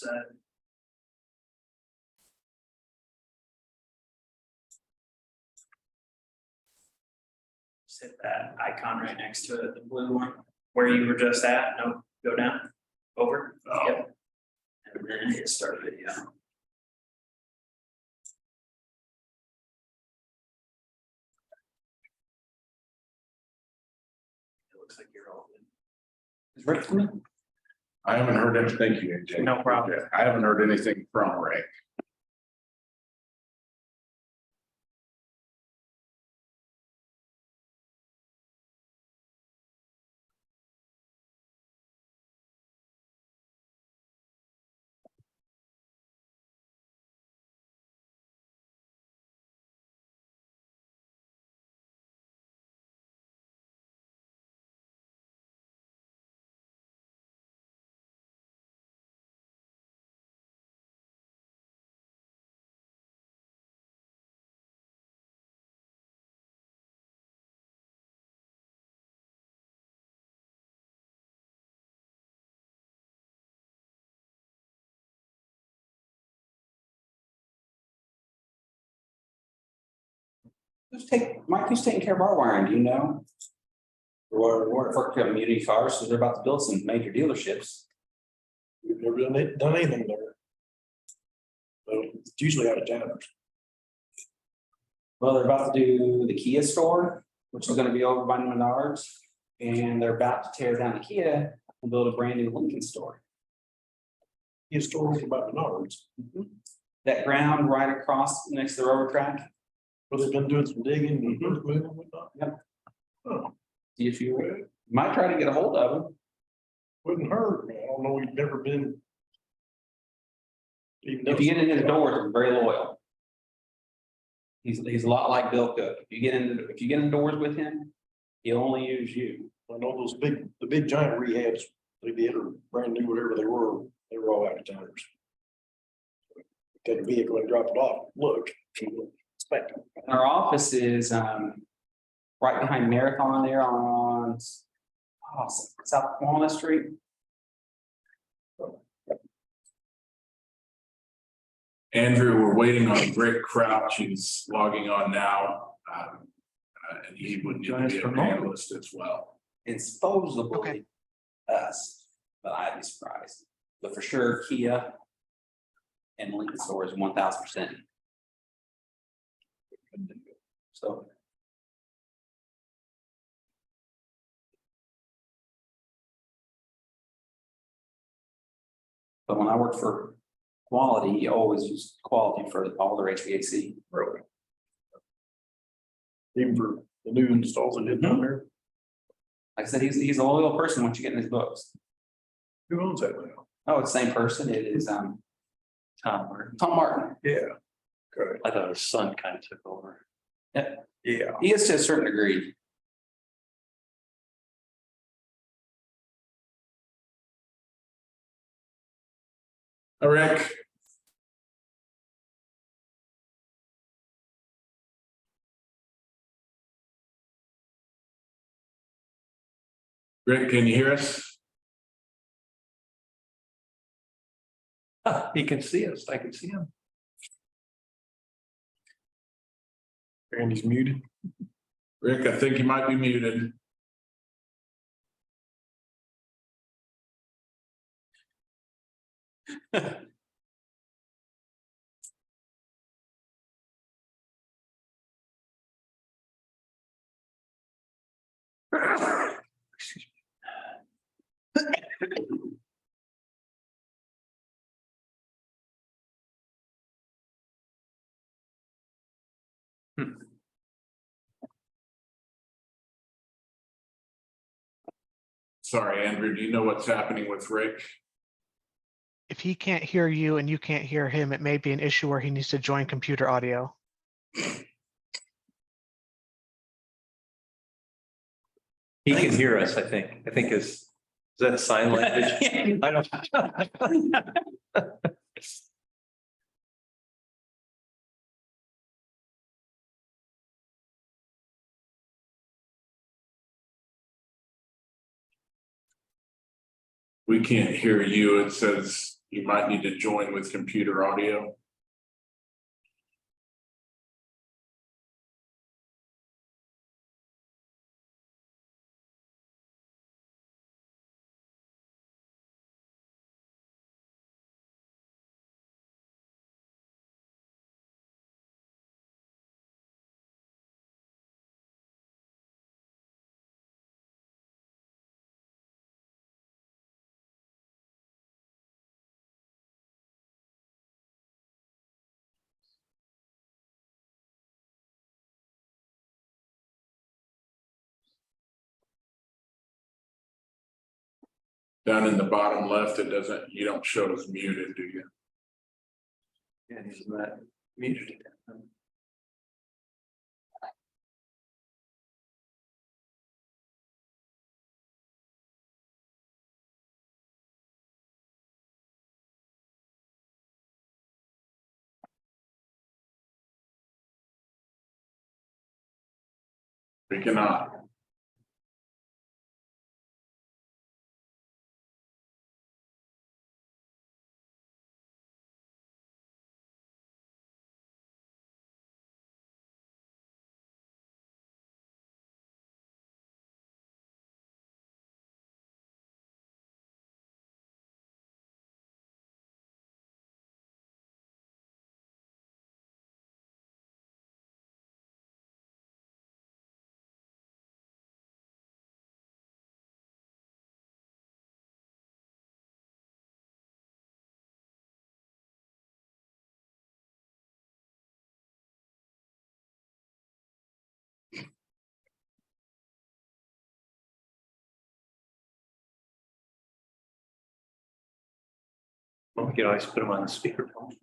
set. Just hit that icon right next to it, the blue one, where you were just at. No, go down, over. Oh. Yep. And then hit start video. It looks like you're all good. Is Rick coming? I haven't heard anything. Thank you, AJ. No problem. I haven't heard anything from Ray. Mike, who's taking care of our wiring, do you know? We're for community cars, so they're about to build some major dealerships. We've never done anything there. So it's usually out of town. Well, they're about to do the Kia store, which is gonna be over by Menards. And they're about to tear down the Kia and build a brand new Lincoln store. His stories about Menards. That ground right across next to the railroad track, Well, they've been doing some digging and earth moving and whatnot. Yep. Oh, if you might try to get a hold of them. wouldn't hurt, man. I don't know, we've never been. Even If you get in his doors, he's very loyal. He's a lot like Bill Cook. If you get in doors with him, he'll only use you. I know the big giant rehabs they did or brand new, whatever they were all out of towners. Take a vehicle and drop it off, look, inspect it. Our office is right behind Marathon there on South Walnut Street. Andrew, we're waiting on Rick Crouch. He's logging on now. And he would need to be a panelist as well. It's supposedly us, but I'd be surprised. But for sure, Kia and Lincoln store is 1000%. So. But when I worked for Quality, you always used Quality for all their HVAC. Really. Even for the new installs they did down there. Like I said, he's a loyal person once you get in his books. Who owns that now? Oh, it's the same person. It is Tom Martin. Tom Martin. Yeah. Okay. I thought his son kind of took over. Yeah. He is to a certain degree. Rick. Rick, can you hear us? He can see us. I can see him. Randy's muted. Rick, I think you might be muted. Excuse me. Sorry, Andrew, do you know what's happening with Rick? If he can't hear you and you can't hear him, it may be an issue where he needs to join computer audio. He can hear us, I think. I think is that sign language? I don't. We can't hear you. It says You might need to join with computer audio. Down in the bottom left, it doesn't, you don't show as muted, do you? Yeah, he's not muted. We cannot. Well, we could always put him on the speakerphone.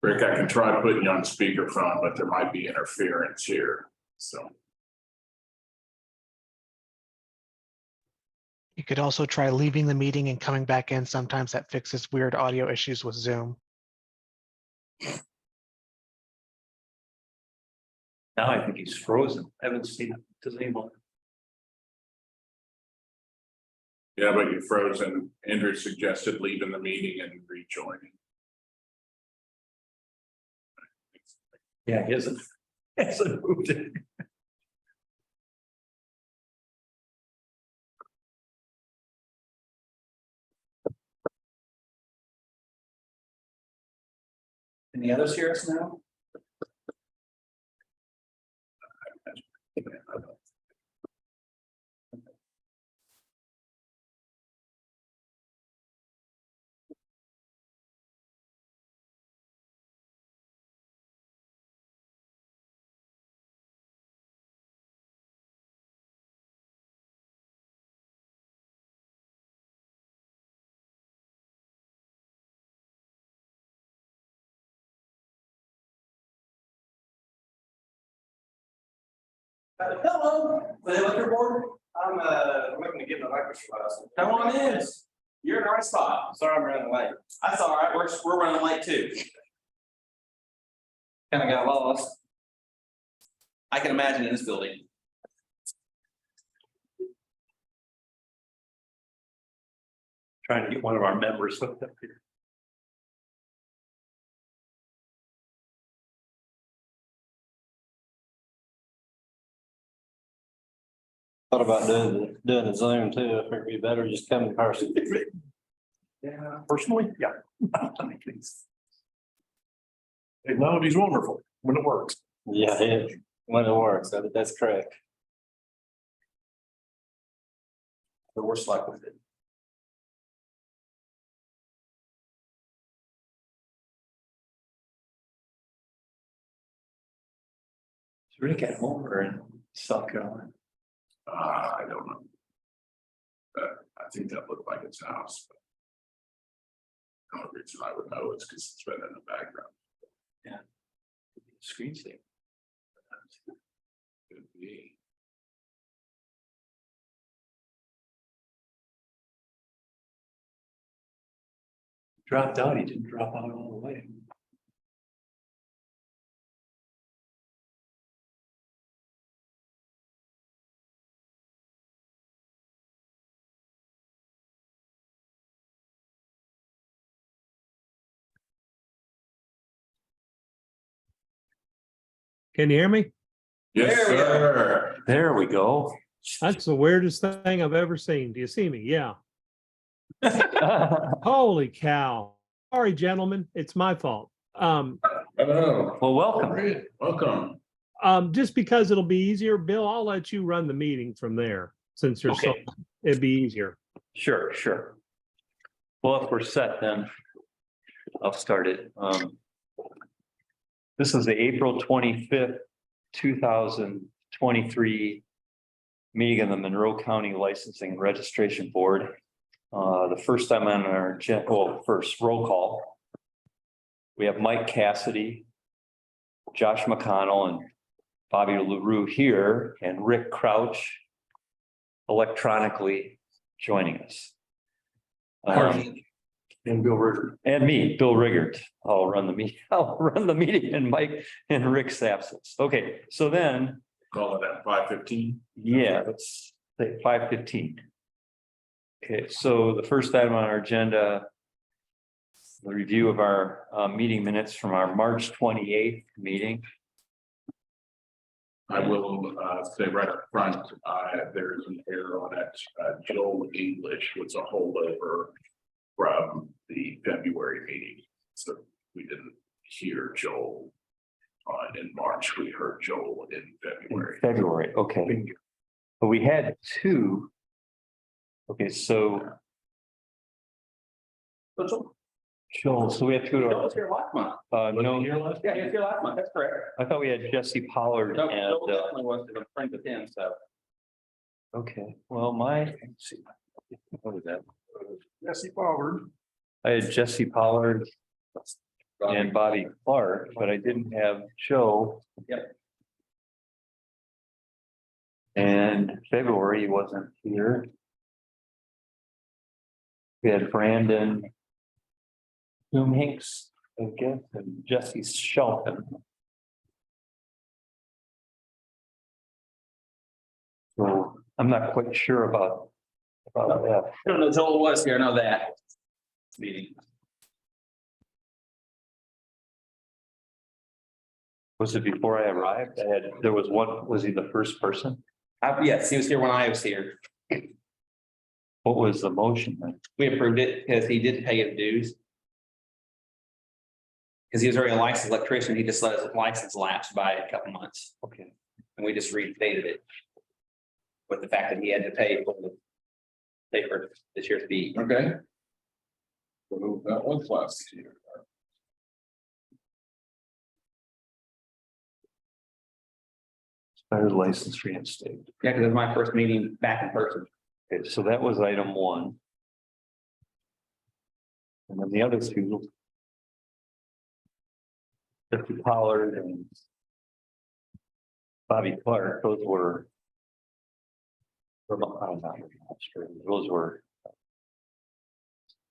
Rick, I can try putting you on speakerphone, but there might be interference here, so. You could also try leaving the meeting and coming back in. Sometimes that fixes weird audio issues with Zoom. Now I think he's frozen. I haven't seen him. Does anyone? Yeah, but you're frozen. Andrew suggested leaving the meeting and rejoining. Yeah, he hasn't. Hasn't moved it. Any others hear us now? Hello, the liquor board. I'm looking to get my liquor license. Come on in. You're in the right spot. Sorry, I'm running late. That's all right. We're running late too. Kind of got lost. I can imagine in this building. Trying to get one of our members hooked up here. Thought about doing the Zoom too. I figured it'd be better just come in person. Yeah, personally, yeah. Technology's wonderful when it works. Yeah, when it works, that's correct. The worst luck with it. Is Rick at home or in South Carolina? I don't know. I think that looked like his house. But the only reason I would know is because it's been in the background. Screensaver. Could be. Dropped out, he didn't drop out all the way. Can you hear me? Yes, There we go. sir. There we go. That's the weirdest thing I've ever seen. Do you see me? Yeah. Holy cow. Sorry, gentlemen. It's my fault. Hello. Well, welcome. Great. Welcome. Just because it'll be easier, Bill, I'll let you run the meeting from there since you're so, Okay. it'd be easier. Sure, sure. Well, if we're set, then I'll start it. This is the April 25th, 2023 meeting of the Monroe County Licensing and Registration Board. The first time on our first roll call. We have Mike Cassidy, Josh McConnell, and Bobby LaRue here, and Rick Crouch electronically joining us. And Bill Ritter. And me, Bill Riggert. I'll run the meeting. I'll run the meeting in Mike and Rick's absence. Okay, so then, Call it at 5:15. yeah, let's say 5:15. Okay, so the first item on our agenda, the review of our meeting minutes from our March 28th meeting. I will say right up front, there is an error on it. Joel English was a holdover from the February meeting. So we didn't hear Joel in March. We heard Joel in February. February, okay. But we had two. Okay, so. Joel, so we have two. Joel was here last month. No, Yeah, he was here last month. That's correct. I thought we had Jesse Pollard No, and, Joel definitely was, I'm friends with him, so. okay, well, let's see. What was that? Jesse Pollard. I had Jesse Pollard and Bobby Clark, but I didn't have Joe. Yep. And February he wasn't here. We had Brandon Hinks, I guess, and Jesse Shelton. So I'm not quite sure about that. I don't know, Joel was here, I know that. Meeting. Was it before I arrived? There was one, was he the first person? Yes, he was here when I was here. What was the motion then? We approved it because he didn't pay his dues. Because he was already a licensed electrician, he just let his license lapse by a couple months, Okay. and we just restated it. With the fact that he had to pay for this year's fee. Okay. So that was last year. Expired license reinstated. Yeah, because it was my first meeting back in person. Okay, so that was item one. And then the other two. Jesse Pollard and Bobby Clark, those were. I'm not sure. Those were,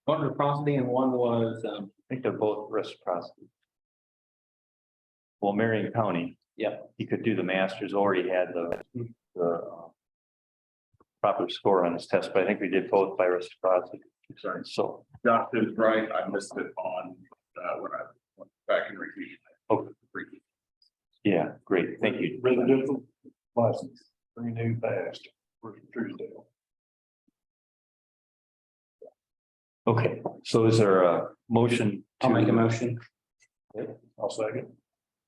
One reciprocity and one was, I think they're both reciprocity. Well, Marion County. Yeah. He could do the masters or he had the proper score on his test, but I think we did both by reciprocity. Sorry. So, Josh is right. I missed it on when I went back and reviewed. Oh. yeah, great. Thank you. Residential license, renew fast. We're from Truesdale. Okay, so is there a motion? I'll make a to- motion. I'll second.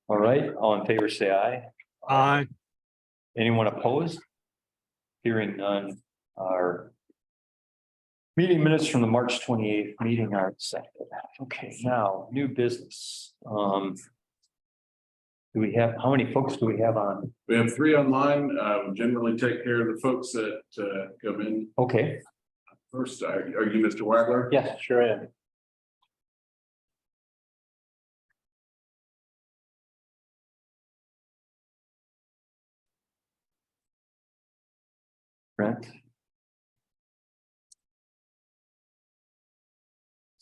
All right, all in favor, say aye. Anyone opposed? Hearing none, our meeting minutes from the March 28th meeting are accepted. Okay, now, new business. Do we have, how many folks do we have on? We have 3 online. We generally take care of the folks that come in Okay, first. Are you Mr. Wagler? yes, sure am. Brent?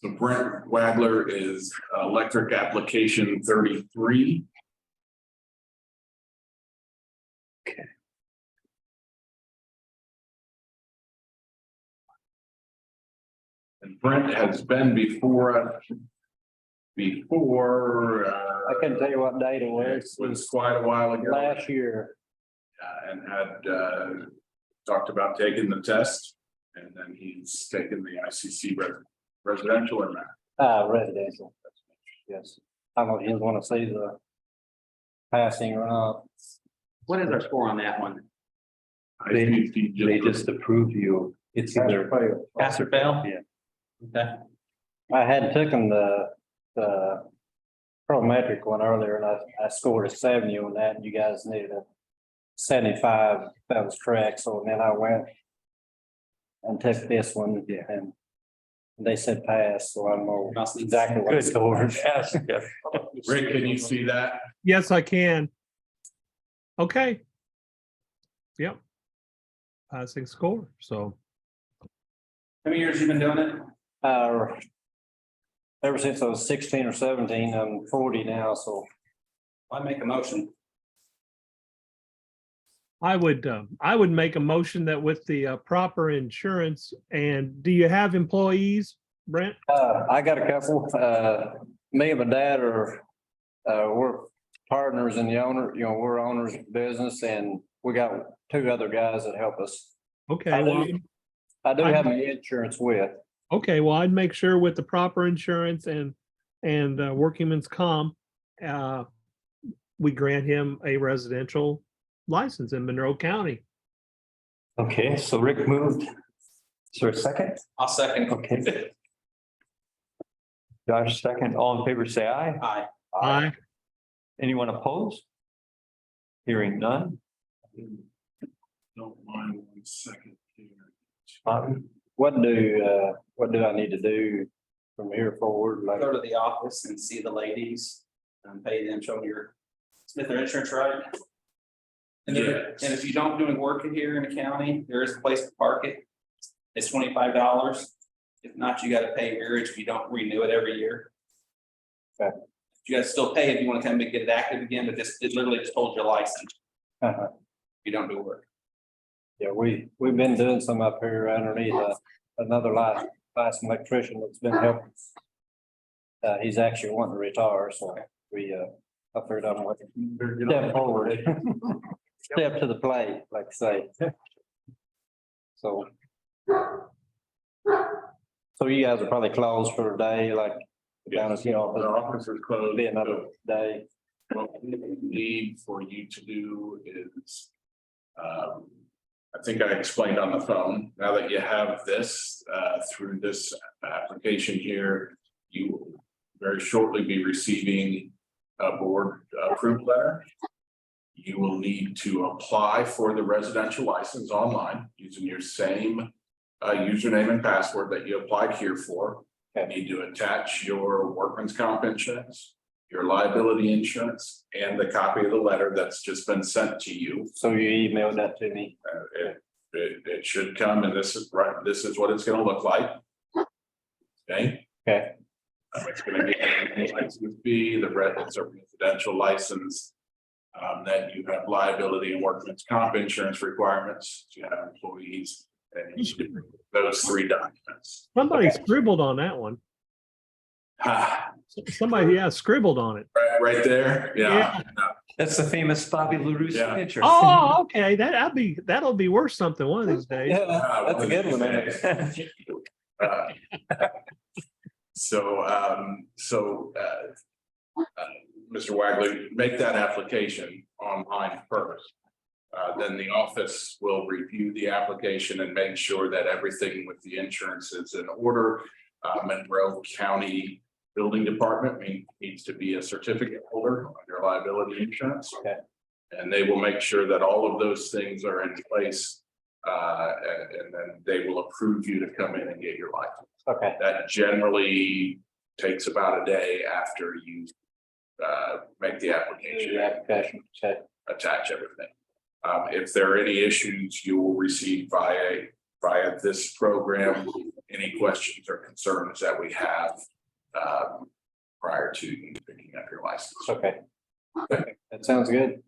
So Brent Wagler is electric application 33. And Brent has been before us. Before. I couldn't tell you what date it It was. was quite a while ago. Last year. And had talked about taking the test. And then he's taken the ICC residential or not. Residential. Yes. I don't know if you want to see the passing or not. What is our score on that one? ICC They just approve you. It's either Pass or fail? Yeah. Okay. I had taken the prometric one earlier and I scored a 70 on that and you guys needed a 75. That was correct. So then I went and took this one and they said pass. So I know exactly what it's good Lord. Yes, yeah. Rick, can you see that? Yes, I can. Okay. Yep. Passing score, so. How many years you been doing it? Ever since I was 16 or 17, I'm 40 now, so I make a motion. I would make a motion that with the proper insurance, and do you have employees, Brent? I got a couple, me and my dad are, we're partners in the owner, we're owners of the business and we got 2 other guys that help us. Okay, I well, do. I do have my insurance with. okay, well, I'd make sure with the proper insurance and workingman's comp, we grant him a residential license in Monroe County. Okay, so Rick moved. Is there a second? I'll second. Okay. Josh, second. All in favor, say aye. Aye. Aye. Anyone opposed? Hearing none. Don't mind 1 second here. Martin? What do I need to do from here forward? Like, Go to the office and see the ladies and pay them, show them your Smith their insurance, right? And Yes. if you don't do any work in here in the county, there is a place to park it. It's $25. If not, you gotta pay yours if you don't renew it every year. Okay. You gotta still pay if you wanna come and get it active again, but it literally just holds your license. uh-huh. If you don't do work. Yeah, we've been doing some up here underneath another licensed electrician that's been helping. He's actually wanting to retire, so we I figured I'm like step forward. Step to the plate, like I say. So. So you guys are probably closed for a day, like down at the The office, office is closed. be another day. What we need for you to do is. I think I explained on the phone, now that you have this, through this application here, you will very shortly be receiving a board approved letter. You will need to apply for the residential license online using your same username and password that you applied here for. You need to attach your workman's comp insurance, your liability insurance, and the copy of the letter that's just been sent to you. So you emailed that to me. It should come, and this is right, this is what it's gonna look like. Okay? Okay. It's gonna be a license fee, it's a residential license. That you have liability and workman's comp insurance requirements, you have employees, and you should do those 3 documents. Somebody scribbled on that one. Somebody, yeah, scribbled on it. Right there, yeah. That's the famous Bobby LaRue Yeah. signature. Oh, okay, that'll be worth something one of these days. Yeah, that's a good one. Mr. Wagley, make that application online first. Then the office will review the application and make sure that everything with the insurance is in order. Monroe County Building Department needs to be a certificate holder on your liability insurance. Okay. And they will make sure that all of those things are in place. And then they will approve you to come in and get your license. Okay. That generally takes about a day after you make the application, The application, okay. attach everything. If there are any issues, you will receive via this program any questions or concerns that we have prior to you picking up your license. Okay. That sounds good.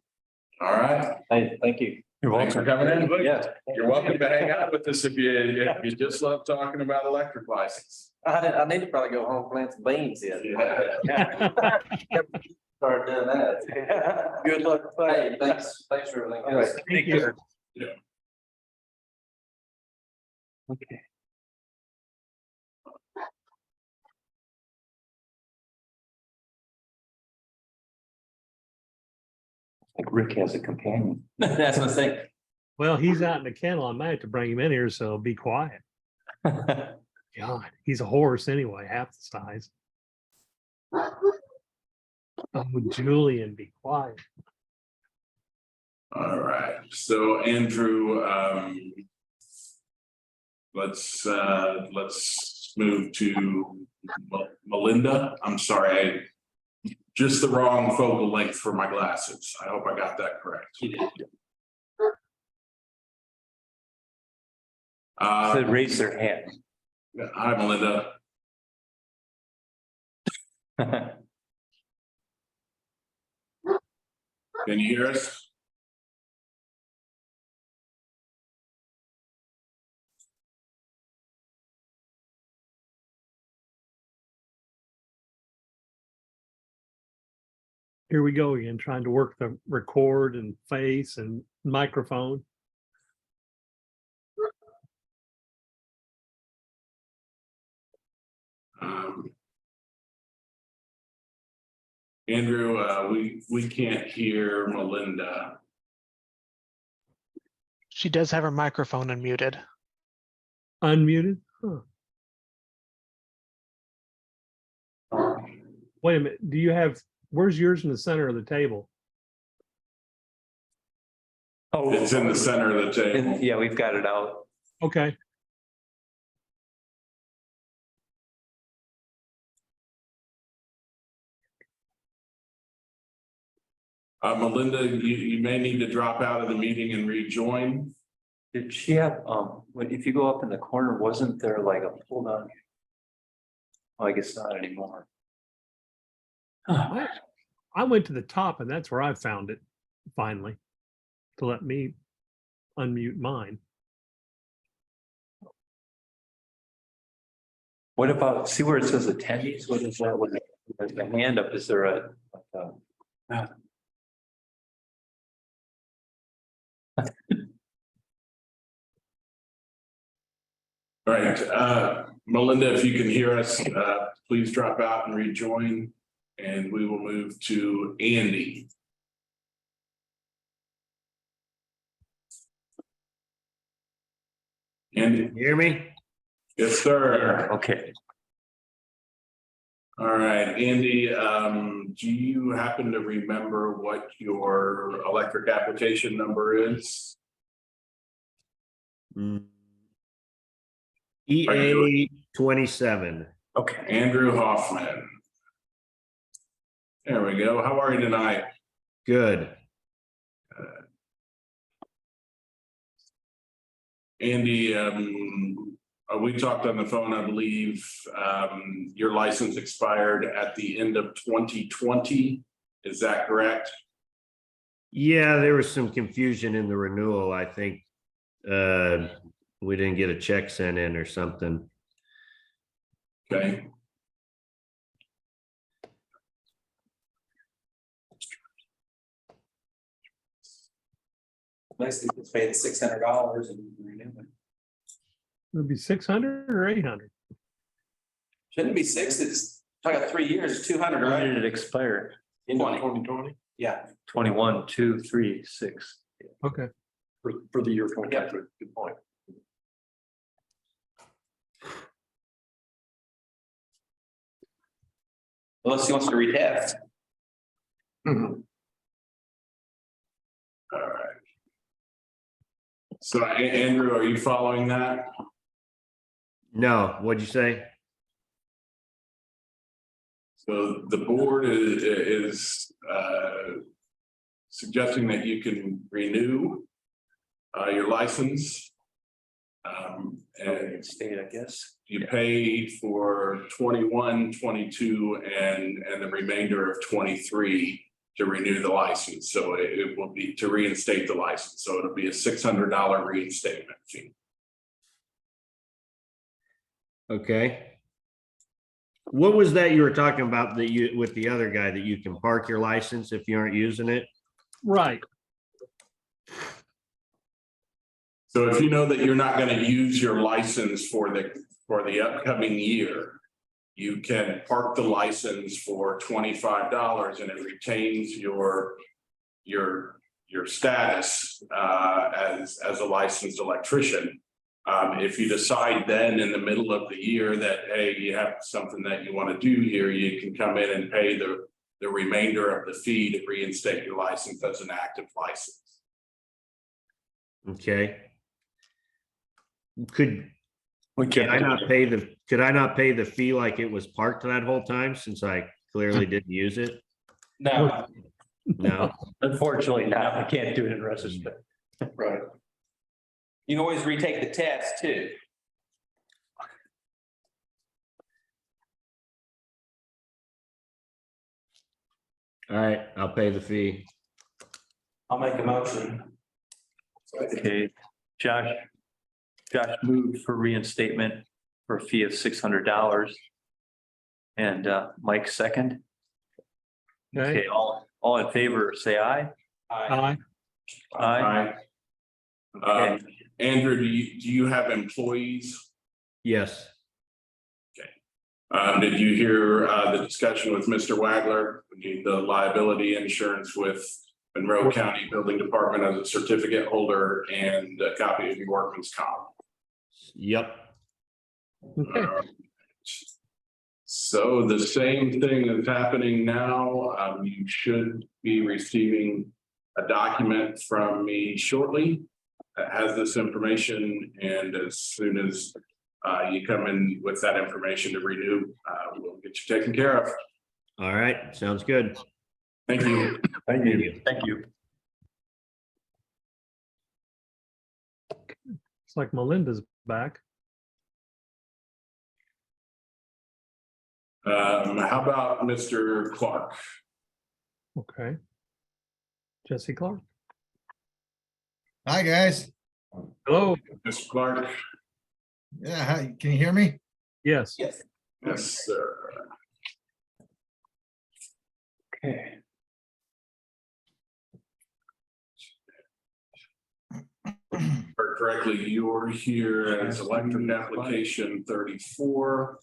All right, Hey, thank you. You're thanks for coming in. Yeah. You're welcome to hang out with us if you just love talking about electric license. I need to probably go home and plant some beans yet. Yeah. Start doing that. Good luck. Hey, thanks for everything. All right. Thank you. Okay. Like Rick has a companion. That's what I'm saying. Well, he's out in the kennel. I might have to bring him in here, so be quiet. God, he's a horse anyway, half the size. Oh, Julian, be quiet. All right, so Andrew, let's move to Melinda. I'm sorry, just the wrong focal length for my glasses. I hope I got that correct. Said raise their hand. Hi, Melinda. Can you hear us? Here we go again, trying to work the record and face and microphone. Andrew, we can't hear Melinda. She does have her microphone unmuted. Unmuted? Huh. Wait a minute, do you have, where's yours in the center of the table? Oh, It's in the center of the table. yeah, we've got it out. Okay, Melinda, you may need to drop out of the meeting and rejoin. Did she have, if you go up in the corner, wasn't there like a pull down? Oh, I guess not anymore. I went to the top and that's where I found it finally, to let me unmute mine. What about, see where it says attendees? What is that? What is there's a hand up? Is there a? All right, Melinda, if you can hear us, please drop out and rejoin, and we will move to Andy. Andy? Hear me? Yes, sir. Okay. All right, Andy, do you happen to remember what your electric application number is? EA 27. Okay, Andrew Hoffman. There we go. How are you tonight? Good. Andy, we talked on the phone, I believe, your license expired at the end of 2020. Is that correct? Yeah, there was some confusion in the renewal. I think we didn't get a check sent in or something. Okay. Basically, just pay the $600 and renew it. It'd be 600 or 800. Shouldn't be six, it's, I got 3 years, 200, When right? did it expire? In 2020. Yeah, 21, 2, 3, 6. Okay. For the year 2020. Good point. unless he wants to retest. All right. So Andrew, are you following that? No, what'd you say? So the board is suggesting that you can renew your license And State, I guess. you pay for 21, 22, and the remainder of 23 to renew the license. So it will be to reinstate the license. So it'll be a $600 reinstatement fee. Okay. What was that you were talking about that you, with the other guy, that you can park your license if you aren't using it? Right. So if you know that you're not going to use your license for the upcoming year, you can park the license for $25 and it retains your status as a licensed electrician. If you decide then in the middle of the year that, hey, you have something that you want to do here, you can come in and pay the remainder of the fee to reinstate your license as an active license. Okay. Could We I can't, not pay the fee like it was parked that whole time, since I clearly didn't use it? No, No. unfortunately, not. We can't do it in retrospect. right. You can always retake the test too. All right, I'll pay the fee. I'll make a motion. Okay, Josh moved for reinstatement for a fee of $600. And Mike second. Okay. Okay, all in favor, say aye. Aye. Aye. Aye. Andrew, do you have employees? Yes. Did you hear the discussion with Mr. Wagler? We need the liability insurance with Monroe County Building Department as a certificate holder and a copy of your workman's comp. Yep. Okay. So the same thing is happening now. You should be receiving a document from me shortly that has this information, and as soon as you come in with that information to renew, we'll get you taken care of. All right, sounds good. Thank you. Thank you. Thank you. It's like Melinda's back. How about Mr. Clark? Okay. Jesse Clark. Hi, guys. Hello. Mr. Clark? Yeah, hi, can you hear me? Yes. Yes. Yes, sir. Okay. Heard correctly, you're here as electric application 34.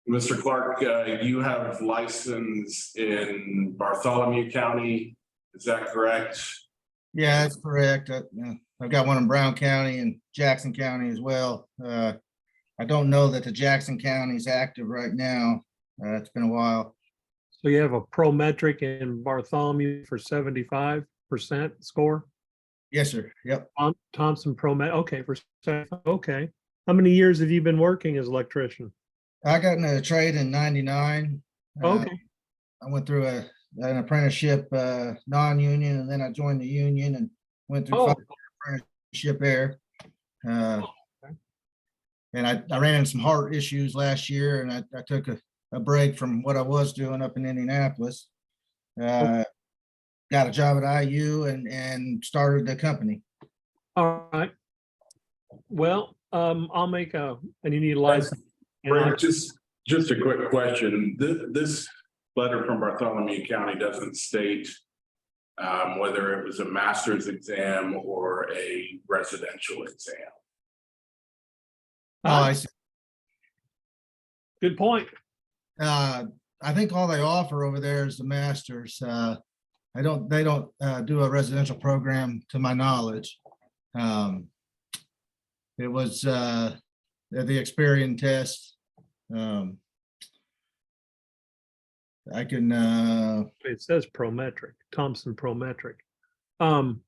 Mr. Clark, you have license in Bartholomew County, is that correct? Yeah, that's correct. I've got one in Brown County and Jackson County as well. I don't know that the Jackson County is active right now. It's been a while. So you have a Prometric in Bartholomew for 75% score? Yes, sir. Yep. Thompson Promet, okay, okay. How many years have you been working as electrician? I got in a trade in '99. Okay, I went through an apprenticeship, non-union, and then I joined the union and went through oh, 5-year apprenticeship there. And I ran into some heart issues last year, and I took a break from what I was doing up in Indianapolis. Got a job at IU and started the company. all right. Well, I'll make and you need a license. And Frank, just a quick question. This letter from Bartholomew County doesn't state whether it was a master's exam or a residential exam. Oh, I see. Good point. I think all they offer over there is the masters. They don't do a residential program to my knowledge. It was the Experian test. I can It says Prometric, Thompson Prometric. Got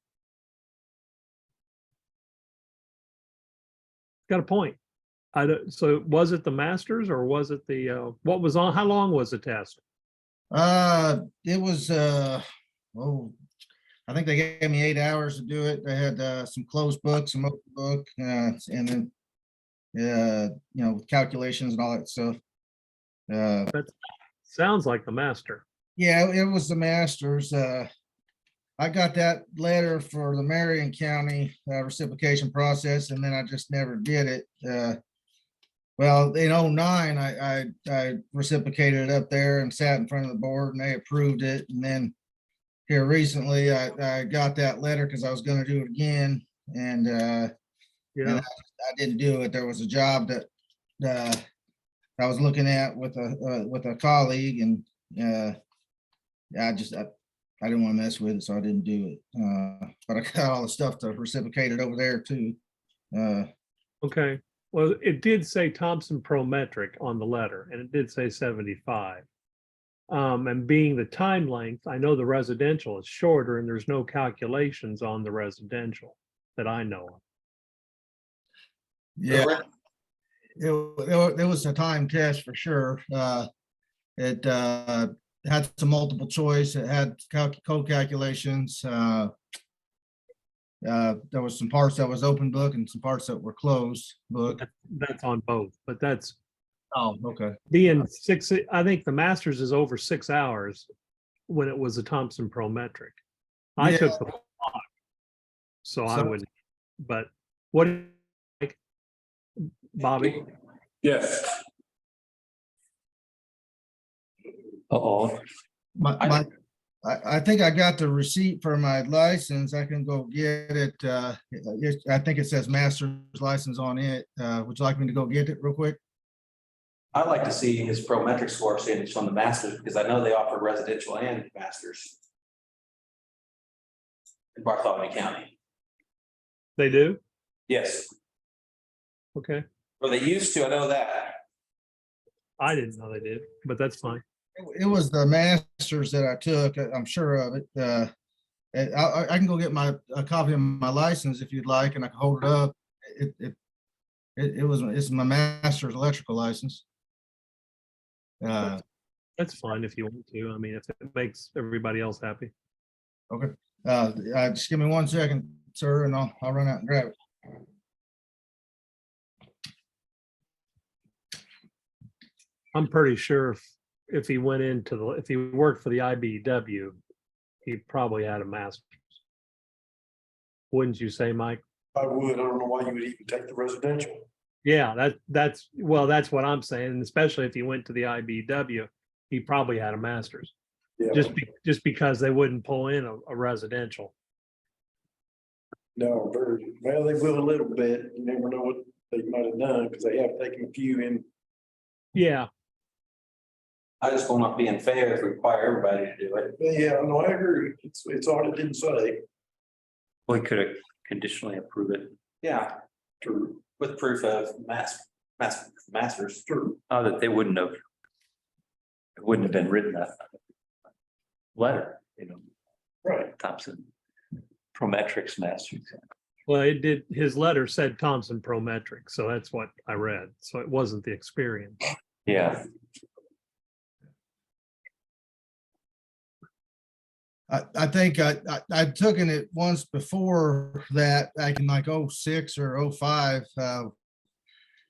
a point. So was it the masters or was it the, what was on, how long was the test? It was, I think they gave me 8 hours to do it. They had, some closed books, some open book, and then, with calculations and all that stuff. Sounds like the master. Yeah, it was the masters. I got that letter for the Marion County reciprocation process, and then I just never did it. Well, in '09, I reciprocated it up there and sat in front of the board and they approved it. And then here recently, I got that letter because I was gonna do it again. And Yeah, I didn't do it. There was a job that I was looking at with a colleague and I didn't want to mess with it, so I didn't do it. But I got all the stuff to reciprocate it over there too. okay. Well, it did say Thompson Prometric on the letter, and it did say 75. And being the time length, I know the residential is shorter and there's no calculations on the residential that I know of. Yeah, it was a time test for sure. It had some multiple choice. It had code calculations. There was some parts that was open book and some parts that were closed book. That's on both, but that's Oh, okay. being six, I think the masters is over 6 hours when it was a Thompson Prometric. I Yeah. took the block, so I So- would, but what, Bobby? Yes. Uh-oh, I think I got the receipt for my license. I can go get it. I think it says master's license on it. Would you like me to go get it real quick? I'd like to see his Prometric score saying it's from the masters, because I know they offer residential and masters. In Bartholomew County. They do? Yes, Okay. or they used to, I know that. I didn't know they did, but that's fine. It was the masters that I took. I'm sure of it. I can go get a copy of my license if you'd like, and I can hold it up. It's my master's electrical license. That's fine if you want to. I mean, if it makes everybody else happy. Just give me 1 second, sir, and I'll run out and grab it. I'm pretty sure if he went into if he worked for the IBW, he probably had a master's. Wouldn't you say, Mike? I would, I don't know why you would even take the residential. Yeah, that's what I'm saying, and especially if he went to the IBW, he probably had a master's. Yeah, Just because they wouldn't pull in a residential. no, well, they will a little bit. You never know what they might have done because they have taken a few in. Yeah, I just will not being fair if we require everybody to do it. But yeah, no, I agree. It's odd it didn't say. we could have conditionally approved it. Yeah, True, with proof of masters. true. That they wouldn't have. It wouldn't have been written that letter, Right. Thompson. Prometrics masters. well, it did, his letter said Thompson Prometric, so that's what I read, so it wasn't the experience. Yeah, I think I'd taken it once before that, back in like '06 or '05.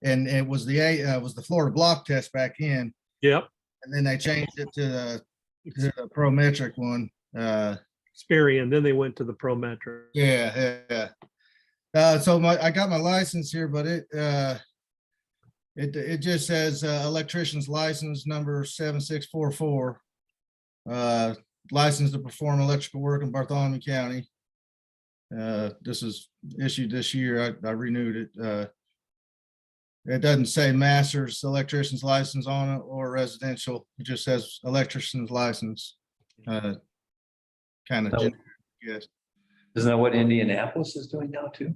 And it was the Florida block test back in, Yep, and then they changed it to the Prometric one. Experian, then they went to the Prometric. Yeah. So I got my license here, but it just says electrician's license number 7644. License to perform electrical work in Bartholomew County. This is issued this year. I renewed it. It doesn't say master's electrician's license on it or residential. It just says electrician's license. Kind of, yes. isn't that what Indianapolis is doing now too?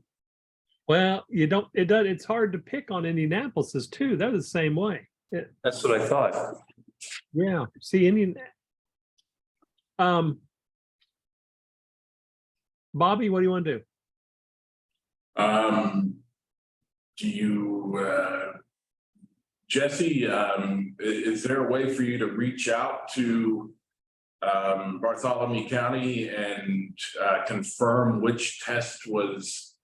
Well, it's hard to pick on Indianapolis's too. They're the same way. That's what I thought. Yeah, see, Bobby, what do you want to do? Do you, Jesse, is there a way for you to reach out to Bartholomew County and confirm which test was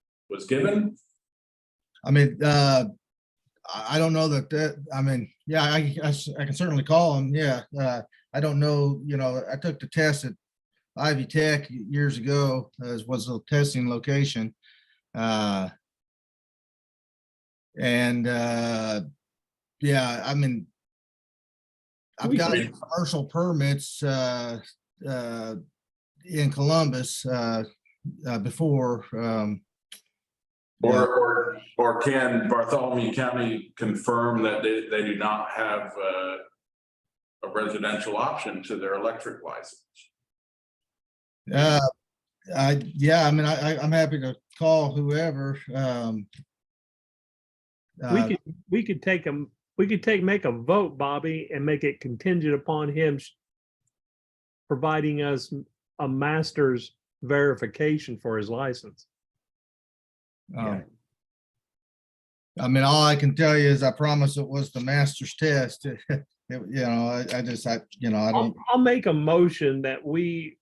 given? I mean, I don't know I mean, yeah, I can certainly call them, yeah. I don't know, I took the test at Ivy Tech years ago, as was the testing location. Yeah, I mean, I've got commercial permits in Columbus before. Or can Bartholomew County confirm that they do not have a residential option to their electric license? Yeah, I mean, I'm happy to call whoever. We could make a vote, Bobby, and make it contingent upon him providing us a master's verification for his license. I mean, all I can tell you is I promise it was the master's test. I don't. I'll make a motion that we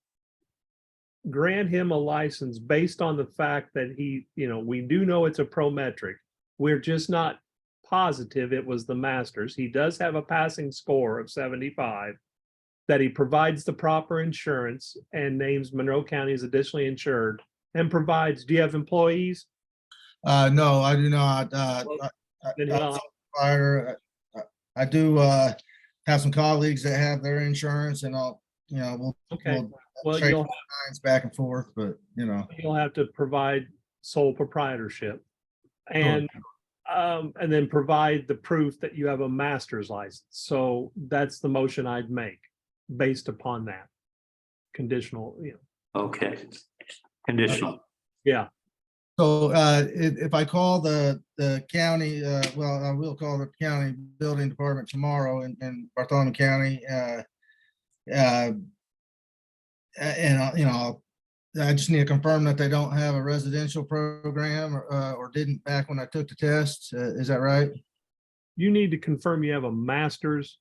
grant him a license based on the fact that we do know it's a Prometric. We're just not positive it was the master's. He does have a passing score of 75, that he provides the proper insurance and names Monroe County as additionally insured and provides, do you have employees? No, I do not. I do have some colleagues that have their insurance, and we'll trade lines back and forth, but you'll have to provide sole proprietorship and then provide the proof that you have a master's license. So that's the motion I'd make based upon that conditional, Okay. Conditional. Yeah. So if I call the county, well, I will call the county building department tomorrow in Bartholomew County. I just need to confirm that they don't have a residential program or didn't back when I took the test. Is that right? You need to confirm you have a master's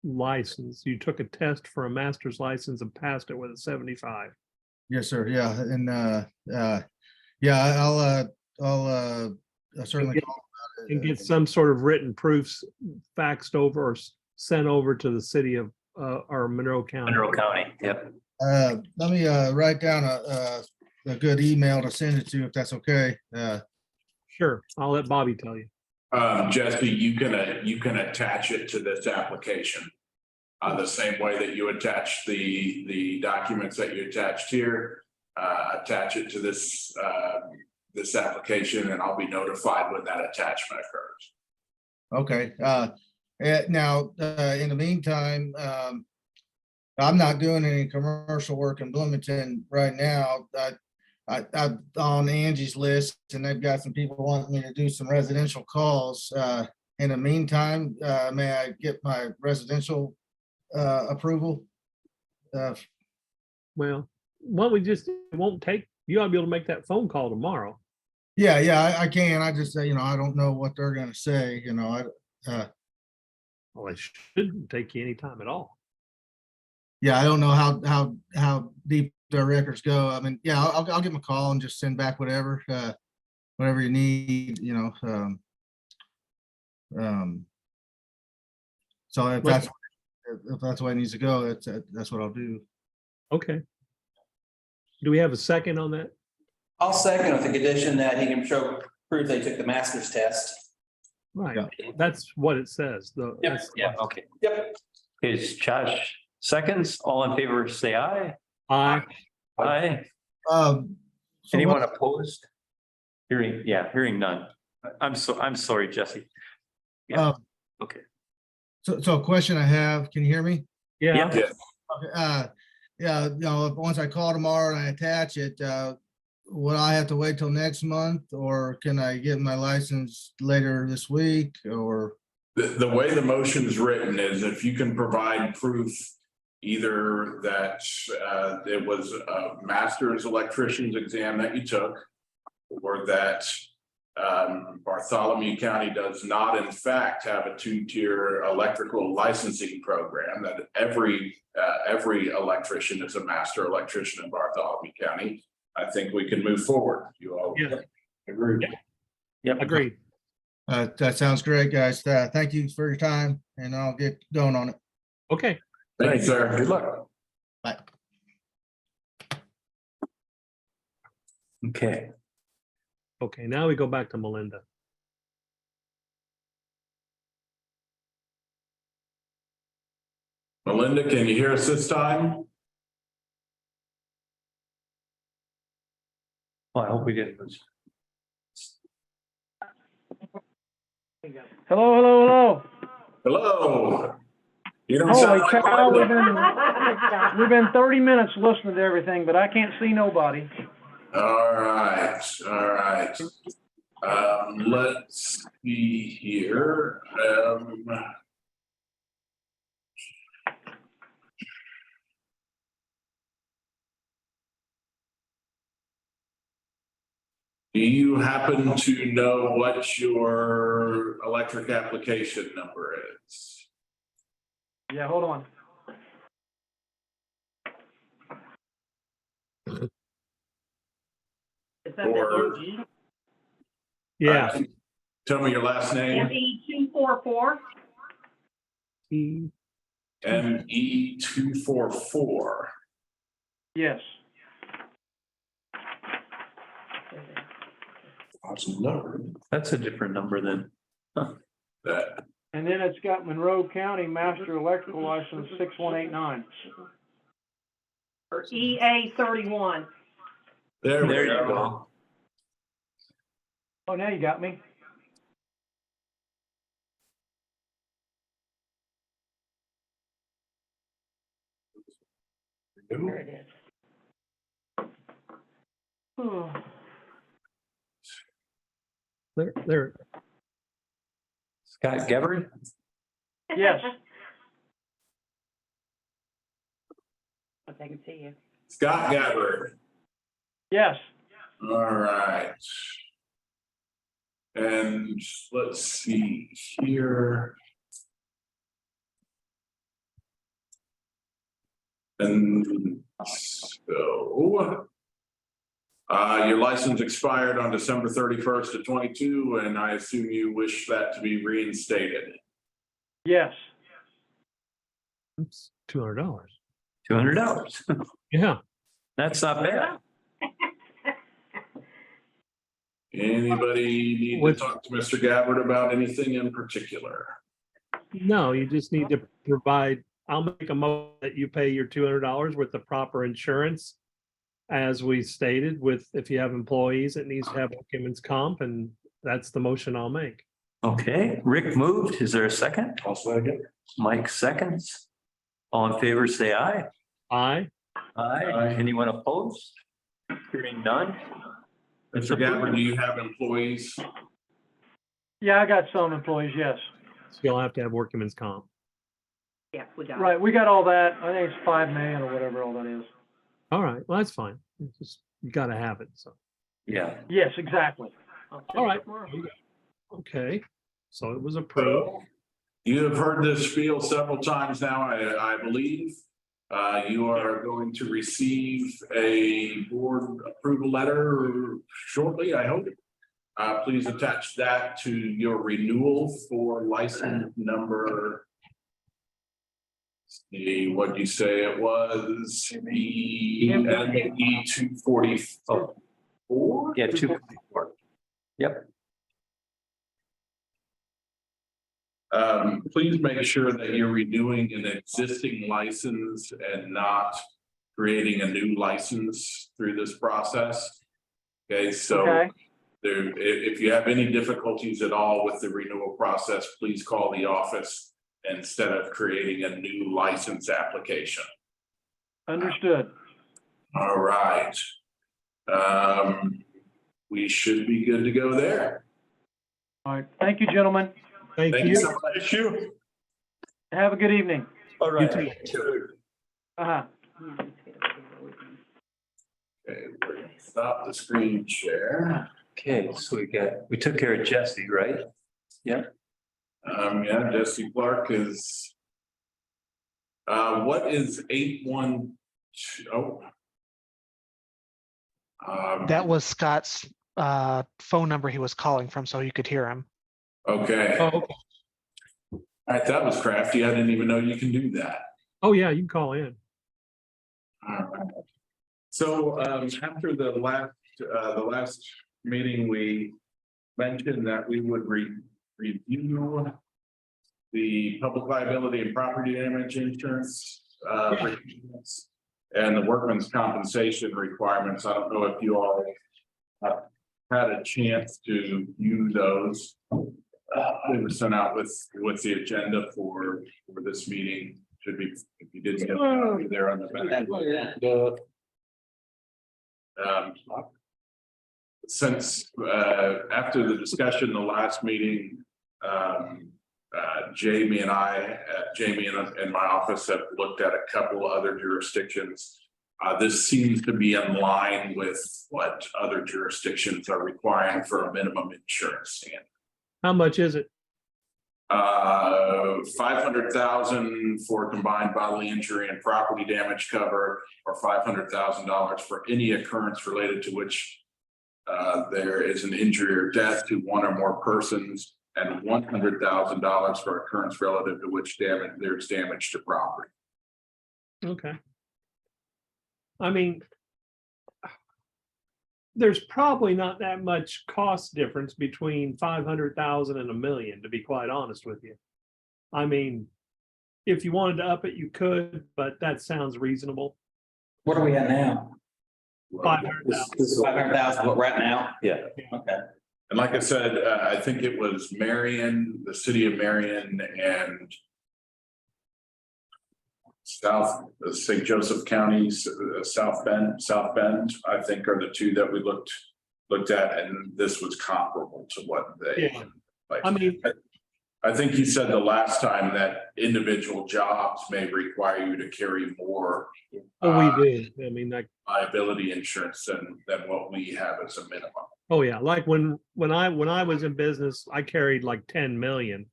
license. You took a test for a master's license and passed it with a 75. Yes, sir. Yeah. And yeah, I'll certainly call about it. And get some sort of written proofs faxed over or sent over to the city of or Monroe County. Monroe County, yep. Let me write down a good email to send it to, if that's okay. Sure, I'll let Bobby tell you. Jesse, you can attach it to this application. The same way that you attach the documents that you attached here, attach it to this application, and I'll be notified when that attachment occurs. Okay. Now, in the meantime, I'm not doing any commercial work in Bloomington right now. I'm on Angie's list, and they've got some people wanting me to do some residential calls. In the meantime, may I get my residential approval? Well, why don't we just, it won't take, you ought to be able to make that phone call tomorrow. Yeah, I can. I just, I don't know what they're gonna say, Well, it shouldn't take you any time at all. yeah, I don't know how deep their records go. I mean, yeah, I'll give them a call and just send back whatever you need, so if that's the way it needs to go, that's what I'll do. Okay. Do we have a second on that? I'll second with the condition that he can show proof they took the master's test. Right, Yeah. that's what it says, Yeah, okay. Yep. Is Josh seconds? All in favor, say aye. Aye. Aye. So Anyone opposed? Hearing none. I'm sorry, Jesse. Yeah. Okay. So a question I have, can you hear me? Yeah, Okay, yeah, once I call tomorrow and I attach it, would I have to wait till next month, or can I get my license later this week, or? The way the motion is written is if you can provide proof either that it was a master's electrician's exam that you took, or that Bartholomew County does not in fact have a 2-tier electrical licensing program, that every electrician is a master electrician in Bartholomew County. I think we can move forward. You all Yeah. agree? Yep. Agreed. That sounds great, guys. Thank you for your time and I'll get going on it. Okay. Thank you, sir. Good luck. Bye. Okay. Okay, now we go back to Melinda. Melinda, can you hear us this time? Well, I hope we didn't lose. Hello. Hello. You don't Holy sound like cow, Melinda. we've been 30 minutes listening to everything, but I can't see nobody. All right, all right. Let's see here. Do you happen to know what your electric application number is? Yeah, hold on. Or Yeah. Tell me your last name. ME244. ME244. Yes. Awesome number. That's a different number than. That, And then it's got Monroe County Master Electrical License 6189. EA31. there we There you go. go. Oh, now you got me. There it is. There. Scott Gebhardt? Yes. If they can see you. Scott Gabbard. Yes. All right. And let's see here. And so, your license expired on December 31st of 22, and I assume you wish that to be reinstated. Yes. Oops, $200. $200. Yeah. That's not bad. Anybody need to What's- talk to Mr. Gabbard about anything in particular? No, you just need to provide, I'll make a motion that you pay your $200 with the proper insurance. As we stated with, if you have employees, it needs to have workman's comp, and that's the motion I'll make. Okay, Rick moved. Is there a second? I'll second. Mike seconds. All in favor, say aye. Aye. Aye. Anyone opposed? Hearing none. It's Mr. Gabbard, approved. do you have employees? Yeah, I got some employees, yes. So you'll have to have workman's comp. Yeah, we got it. Right, we got all that. I think it's 5 million or whatever all that is. All right, well, that's fine. It's just, you gotta have it, so. Yeah. Yes, exactly. All right. Okay, so it was approved. You have heard this spiel several times now, I believe. You are going to receive a board approval letter shortly, I hope. Please attach that to your renewal for license number. See, what'd you say it was? E 244? Yeah, 244. Yep. Please make sure that you're renewing an existing license and not creating a new license through this process. Okay, so Okay. if you have any difficulties at all with the renewal process, please call the office instead of creating a new license application. Understood. All right. We should be good to go there. All right. Thank you, gentlemen. Thank Thank you you. so much. Have a good evening. All right. Uh-huh. Okay, we're gonna stop the screen share. Okay, so we took care of Jesse, right? Yeah. Yeah, Jesse Clark is. What is 812? That was Scott's phone number he was calling from, so you could hear him. Okay. Oh, All okay. right, that was crafty. I didn't even know you can do that. Oh, yeah, you can call in. All right. So after the last meeting, we mentioned that we would review the public liability and property damage insurance requirements and the workman's compensation requirements. I don't know if you all have had a chance to view those. They were sent out with the agenda for this meeting. Should be, if you didn't get it, there on the back. Since after the discussion, the last meeting, Jamie and my office have looked at a couple of other jurisdictions. This seems to be in line with what other jurisdictions are requiring for a minimum insurance standard. How much is it? 500,000 for combined bodily injury and property damage cover, or $500,000 for any occurrence related to which there is an injury or death to one or more persons, and $100,000 for occurrence relative to which there's damage to property. Okay. I mean, there's probably not that much cost difference between 500,000 and $1 million, to be quite honest with you. I mean, if you wanted to up it, you could, but that sounds reasonable. What are we at now? 500,000. 500,000, what, right now? Yeah. Okay. And like I said, I think it was Marion, the city of Marion, and St. Joseph counties, South Bend, I think are the two that we looked at, and this was comparable to what they. Yeah. Like, I mean, I think you said the last time that individual jobs may require you to carry more. we did. I mean, like, Liability insurance than what we have as a minimum. oh yeah, like when I was in business, I carried like 10 million.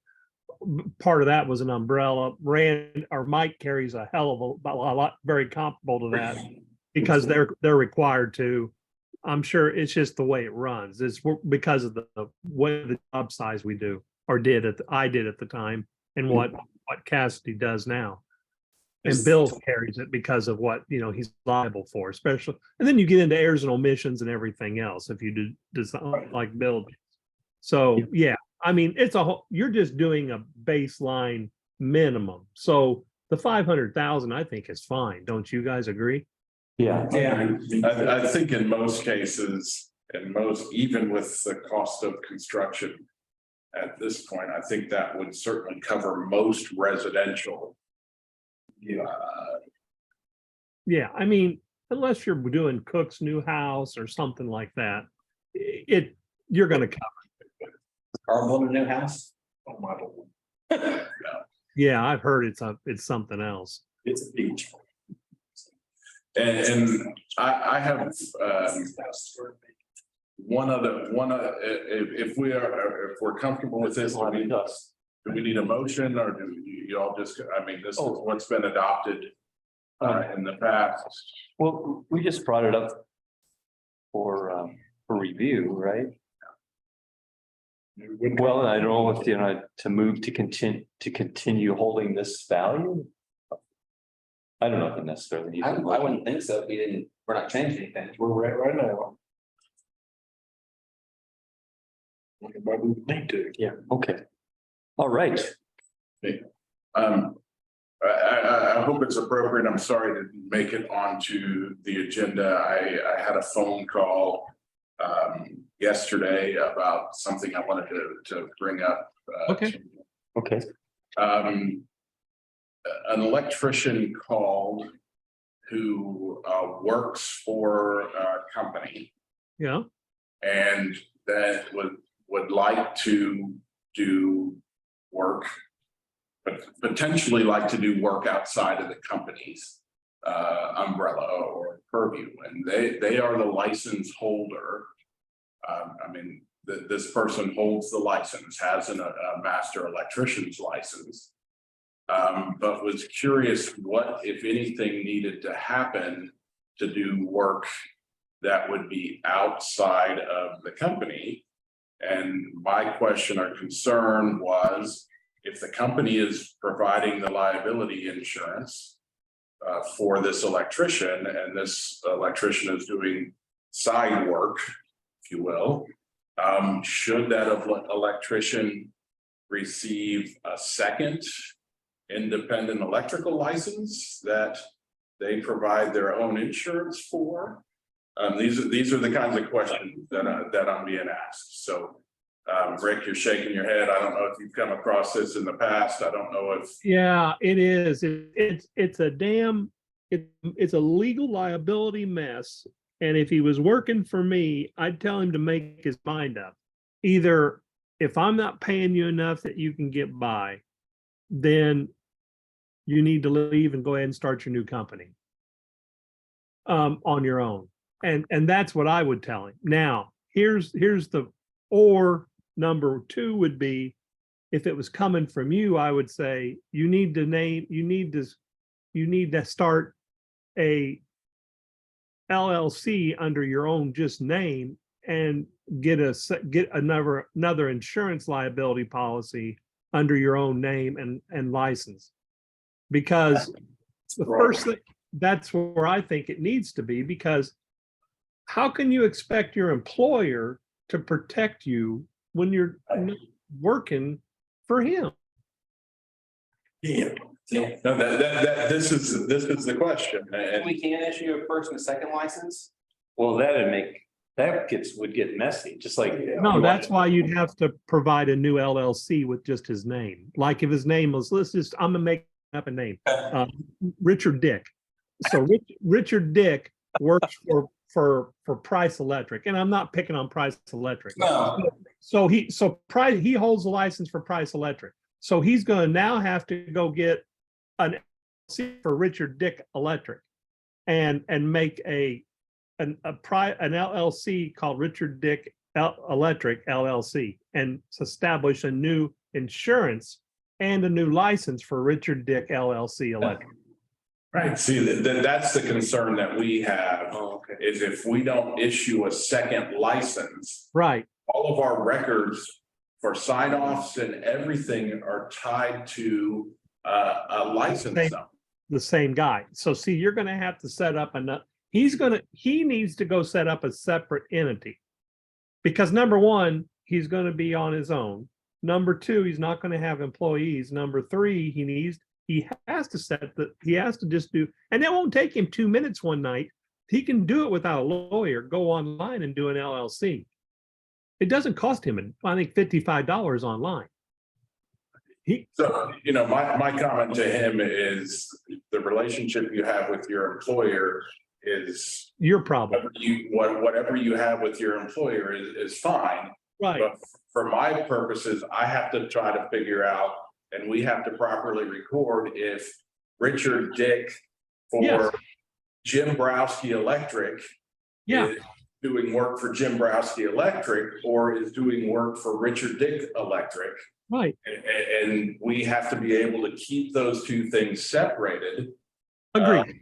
Part of that was an umbrella. Mike carries a hell of a lot, very comparable to that, because they're required to. I'm sure it's just the way it runs. It's because of the way the job size we do or I did at the time, and what Cassidy does now. And Bill carries it because of what, he's liable for, especially. And then you get into errors and omissions and everything else if you do like Bill. So yeah, I mean, you're just doing a baseline minimum. So the 500,000, I think, is fine. Don't you guys agree? Yeah. Yeah. I think in most cases, even with the cost of construction at this point, I think that would certainly cover most residential. Yeah, I mean, unless you're doing Cook's new house or something like that, you're gonna cover. Are building a new house? Oh, my Lord. Yeah, I've heard it's something else. It's a beach. And I have if we're comfortable with this, do we need a motion, or do you all just, I mean, this is what's been adopted in the past. Well, we just brought it up for review, right? Well, I don't know if, to move to continue holding this value. I don't know if it necessarily needs. I wouldn't think so. We're not changing anything. Where we're at right now. Why we would need to. Yeah, okay. All right. I hope it's appropriate. I'm sorry to make it onto the agenda. I had a phone call yesterday about something I wanted to bring up. Okay. Okay. An electrician called who works for a company Yeah. and that would like to do work, but potentially like to do work outside of the company's umbrella or purview. And they are the license holder I mean, this person holds the license, has a master electrician's license. But was curious what, if anything, needed to happen to do work that would be outside of the company. And my question or concern was, if the company is providing the liability insurance for this electrician, and this electrician is doing side work, if you will, should that electrician receive a second independent electrical license that they provide their own insurance for? These are the kinds of questions that I'm being asked. So, Rick, you're shaking your head. I don't know if you've come across this in the past. I don't know if. Yeah, it is. It's a damn, it's a legal liability mess. And if he was working for me, I'd tell him to make his mind up. Either if I'm not paying you enough that you can get by, then you need to leave and go ahead and start your new company on your own. And that's what I would tell him. Now, here's the, or number two would be, if it was coming from you, I would say you need to start a LLC under your own just name and get another insurance liability policy under your own name and license. Because the first thing, that's where I think it needs to be, because how can you expect your employer to protect you when you're not working for him? Yeah. No, this is the question. And We can issue a first and a second license. Well, would get messy, just like. No, that's why you'd have to provide a new LLC with just his name. Like if his name was, I'm gonna make up a name, Richard Dick. So Richard Dick works for Price Electric, and I'm not picking on Price Electric. No. So he holds a license for Price Electric. So he's gonna now have to go get an LLC for Richard Dick Electric and make an LLC called Richard Dick Electric LLC and establish a new insurance and a new license for Richard Dick LLC Electric. right, see, that's the concern that we have, is if we don't issue a second license, Right. all of our records for sign-offs and everything are tied to a license number. The same guy. So see, you're gonna have to set up he needs to go set up a separate entity. Because number one, he's gonna be on his own. Number two, he's not gonna have employees. Number three, he has to just do, and it won't take him 2 minutes one night. He can do it without a lawyer, go online and do an LLC. It doesn't cost him, I think, $55 online. So, my comment to him is the relationship you have with your employer is Your problem. whatever you have with your employer is fine. Right. But for my purposes, I have to try to figure out, and we have to properly record if Richard Dick Yes. for Jim Browski Electric Yeah. is doing work for Jim Browski Electric or is doing work for Richard Dick Electric. Right. And we have to be able to keep those two things separated. Agreed.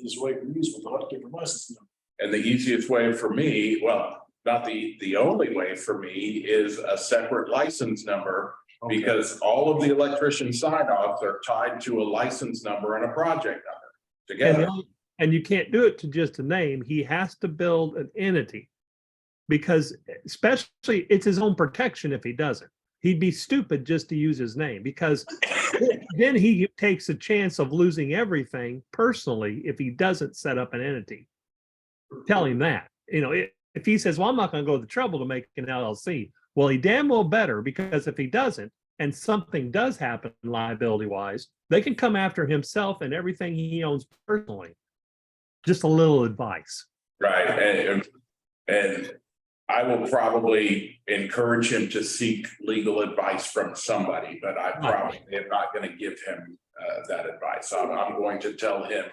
This way we use with a lot of different licenses. And the easiest way for me, well, not the only way for me, is a separate license number. Because all of the electrician sign-offs are tied to a license number and a project number together. And you can't do it to just a name. He has to build an entity. Because especially it's his own protection if he doesn't. He'd be stupid just to use his name, because then he takes a chance of losing everything personally if he doesn't set up an entity. Tell him that. If he says, well, I'm not going to go to the trouble to make an LLC. Well, he damn well better, because if he doesn't, and something does happen liability wise, they can come after himself and everything he owns personally. Just a little advice. Right, and I will probably encourage him to seek legal advice from somebody, but I probably am not going to give him that advice. I'm going to tell him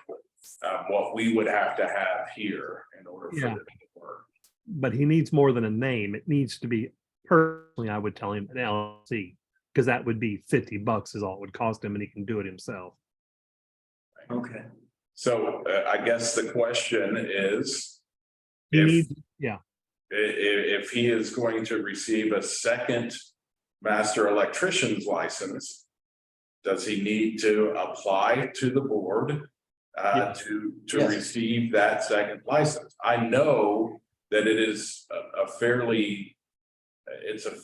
what we would have to have here in order for Yeah. this to work. but he needs more than a name. It needs to be, personally, I would tell him an LLC, because that would be $50 is all it would cost him, and he can do it himself. Okay. So I guess the question is, He If- needs, yeah, if he is going to receive a second master electrician's license, does he need to apply to the board Yes. to Yes. receive that second license? I know that it is a fairly, it's a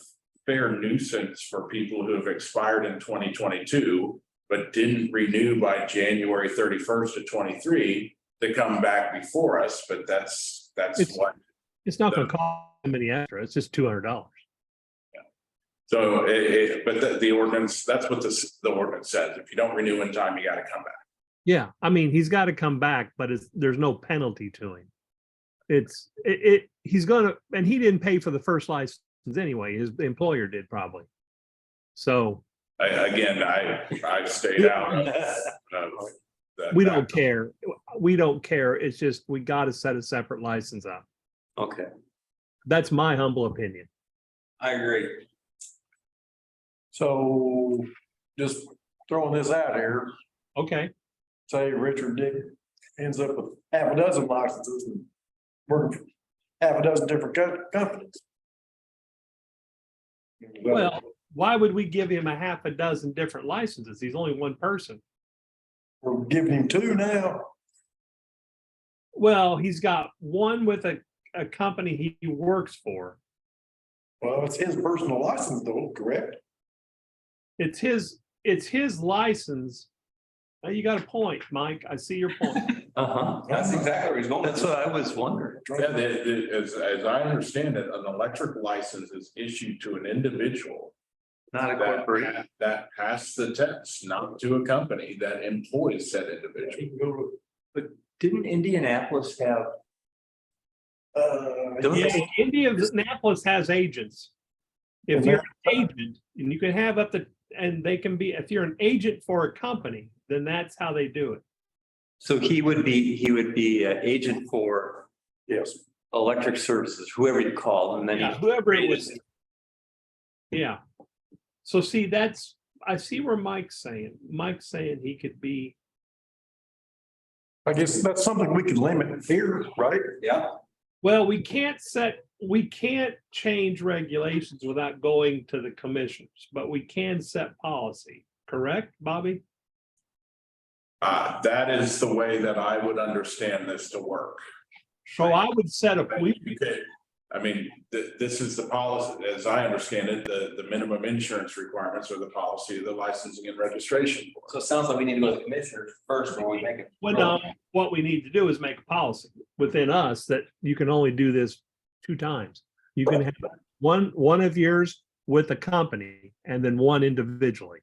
fair nuisance for people who have expired in 2022, but didn't renew by January 31st of 23 to come back before us, but that's It's- what. it's not gonna cost him any extra. It's just $200. So but the ordinance, that's what the ordinance says. If you don't renew in time, you gotta come back. Yeah, I mean, he's got to come back, but there's no penalty to him. He's gonna, and he didn't pay for the first license anyway. His employer did probably. So I've stayed out of that. we don't care. We don't care. It's just, we got to set a separate license up. Okay. That's my humble opinion. I agree. So just throwing this out here, Okay, say Richard Dick ends up with half a dozen licenses and working for half a dozen different companies. well, why would we give him a half a dozen different licenses? He's only one person. We're giving him two now. Well, he's got one with a company he works for. Well, it's his personal license though, correct? It's his license. Now you got a point, Mike. I see your point. Uh-huh. That's exactly where he's going. That's what I was wondering. Yeah, as I understand it, an electric license is issued to an individual Not a corporation. that passed the test, not to a company that employs said individual. Didn't Indianapolis have? Don't Yeah, they- Indianapolis has agents. If And you're an agent, and you can have up to, and they can be, if you're an agent for a company, then that's how they do it. So he would be an agent for Yes. electric services, whoever you call, and then Yeah, he. whoever it was. Yeah. So see, I see where Mike's saying. Mike's saying he could be, I guess that's something we could limit here, right? Yeah, well, we can't change regulations without going to the commissioners, but we can set policy, correct, Bobby? That is the way that I would understand this to work. So I would set a, Okay, I mean, this is the policy, as I understand it, the minimum insurance requirements are the policy of the licensing and registration board. so it sounds like we need to go to the commissioners first when we make it. well, no, what we need to do is make a policy within us that you can only do this 2 times. You can have one of yours with a company and then one individually.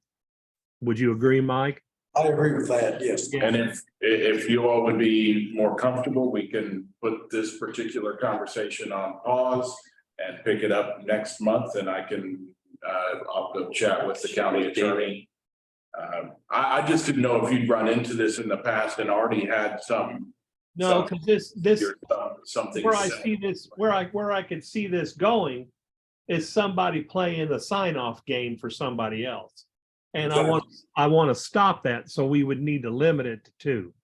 Would you agree, Mike? I agree with that, yes. And if you all would be more comfortable, we can put this particular conversation on pause and pick it up next month, and I can, I'll go chat with the county attorney. I just didn't know if you'd run into this in the past and already had some. No, because this, Something. where I set. see this, where I could see this going is somebody playing the sign-off game for somebody else. And I want to stop that, so we would need to limit it to 2.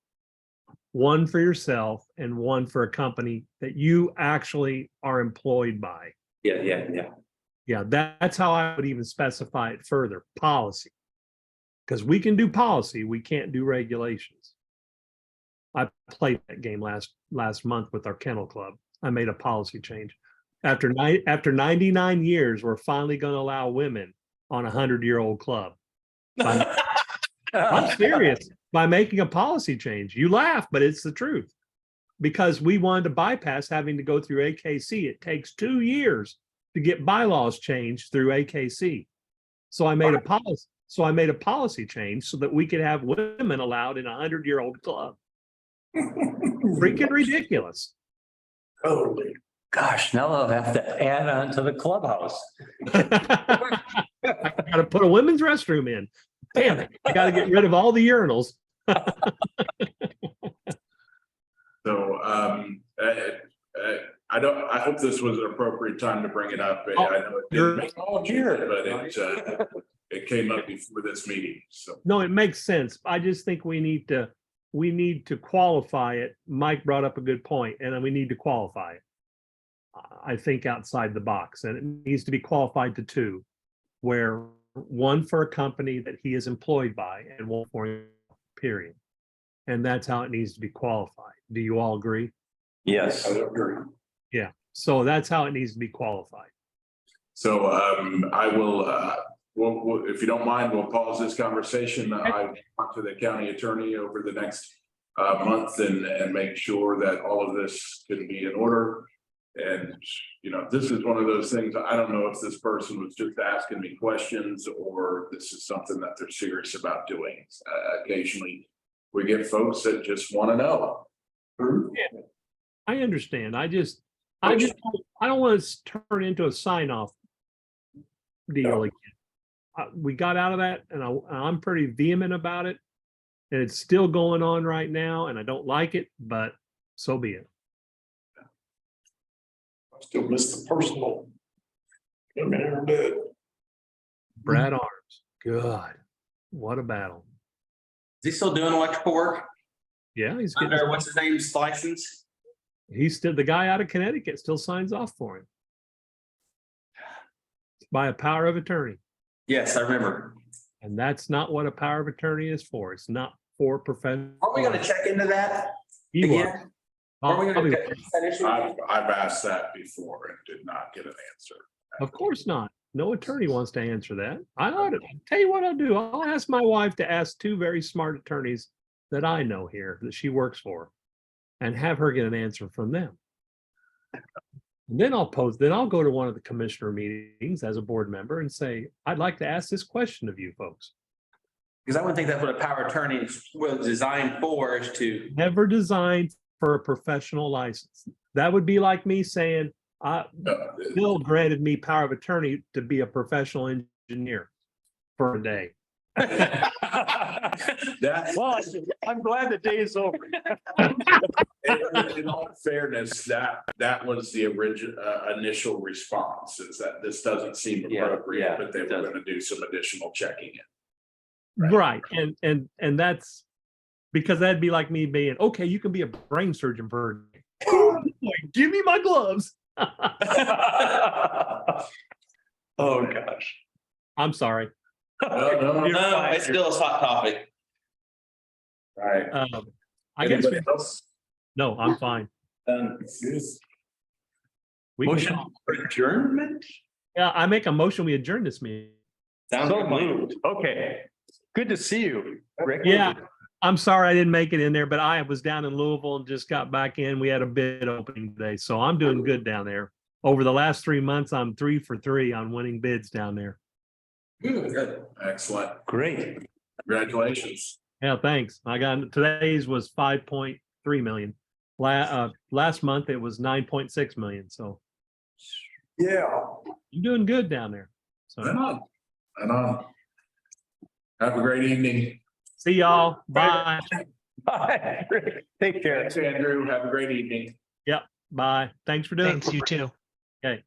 One for yourself and one for a company that you actually are employed by. Yeah. Yeah, that's how I would even specify it further, policy. Because we can do policy, we can't do regulations. I played that game last month with our kennel club. I made a policy change. After 99 years, we're finally going to allow women on a 100-year-old club. I'm serious. By making a policy change. You laugh, but it's the truth. Because we wanted to bypass having to go through AKC. It takes 2 years to get bylaws changed through AKC. So I made a policy change so that we could have women allowed in a 100-year-old club. Freaking ridiculous. Totally. Gosh, now I'll have to add on to the clubhouse. I gotta put a women's restroom in. Damn it. I gotta get rid of all the urinals. So, I hope this was an appropriate time to bring it up. I know it didn't make all here, but it came up before this meeting, so. No, it makes sense. I just think we need to qualify it. Mike brought up a good point, and we need to qualify it. I think outside the box, and it needs to be qualified to two, where one for a company that he is employed by and one for period. And that's how it needs to be qualified. Do you all agree? Yes. I agree. Yeah, so that's how it needs to be qualified. So I will, if you don't mind, we'll pause this conversation. I talk to the county attorney over the next month and make sure that all of this can be in order. And, you know, this is one of those things, I don't know if this person was just asking me questions or this is something that they're serious about doing. Occasionally, we get folks that just want to know. I understand. I don't want to turn into a sign off deal again. We got out of that and I'm pretty vehement about it. And it's still going on right now and I don't like it, but so be it. I still miss the personal. I mean, I'm dead. Brad Arms, God, what a battle. Is he still doing electrical work? Yeah, he's Under, getting, what's his name's license? he's still, the guy out of Connecticut still signs off for him. By a power of attorney. Yes, I remember. And that's not what a power of attorney is for. It's not for professional. Are we gonna check into that He was. again? Are we gonna check that issue? I've asked that before and did not get an answer. Of course not. No attorney wants to answer that. I ought to tell you what I'll do. I'll ask my wife to ask two very smart attorneys that I know here that she works for and have her get an answer from them. And then I'll go to one of the commissioner meetings as a board member and say, I'd like to ask this question of you folks. Because I would think that's what a power of attorney was designed for, is to. Never designed for a professional license. That would be like me saying, Bill granted me power of attorney to be a professional engineer for a day. Well, I'm glad the day is over. in all fairness, that was the original initial response, is that this doesn't seem appropriate, but they were going to do some additional checking in. Right. And that's because that'd be like me being, okay, you can be a brain surgeon for a day. Give me my gloves. Oh, gosh. I'm sorry. No, It's still a hot topic. All right. I guess, Anybody else? no, I'm fine. We can- Motion for adjournment? Yeah, I make a motion, we adjourn this meeting. Sounds So good. moved. Okay. Good to see you, Rick. Yeah, I'm sorry I didn't make it in there, but I was down in Louisville and just got back in. We had a bid opening today, so I'm doing good down there. Over the last 3 months, I'm 3 for 3 on winning bids down there. Good. Excellent. Great. Congratulations. Yeah, thanks. I got, today's was 5.3 million. Last month it was 9.6 million, so Yeah. you're doing good down there. Right So on. Right on. Have a great evening. see y'all. Bye. Bye. Take care. Thanks, Andrew. Have a great evening. Bye. Thanks for doing it. Thanks, you too. Okay.